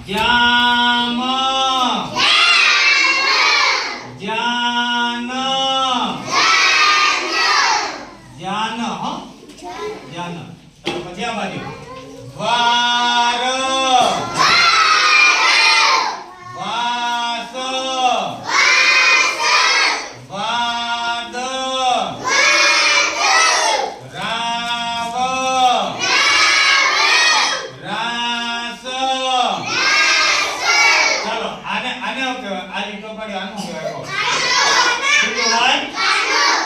જામ જાન જાન હો જાન પછી આ બાજુ વાર વાસ વાદ રાવ રાસ ચાલો આને આ લીટો પડ્યો આનું કહેવાય શું કહેવાય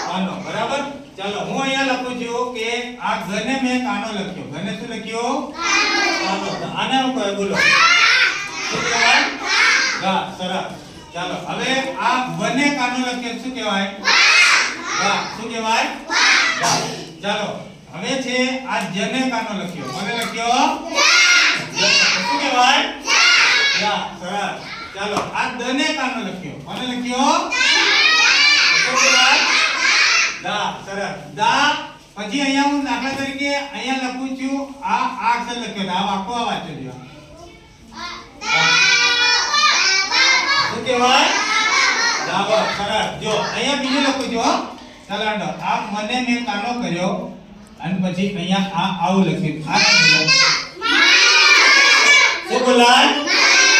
કાનો બરાબર ચાલો હું અહીંયા લખું છું કે આ ઘને મેં કાનો લખ્યો ઘને શું લખ્યો કાનો આને હું કહે બોલો શું કહેવાય ગા સરસ ચાલો હવે આ વને કાનો લખ્યો શું કહેવાય ગા શું કહેવાય ગા ચાલો હવે છે આ જને કાનો લખ્યો મને લખ્યો શું કહેવાય ગા સરસ ચાલો આ દને કાનો લખ્યો મને લખ્યો શું કહેવાય દા સરસ દા પછી અહીંયા હું દાખલા તરીકે અહીંયા લખું છું આ અક્ષર લખ્યો દા આખો આ વાંચો જો શું કહેવાય દાવ સરસ જો અહીંયા બીજું લખું છું ચાલો આ મને મેં કાનો કર્યો અને પછી અહીંયા આ આવું લખ્યું આ શું બોલાય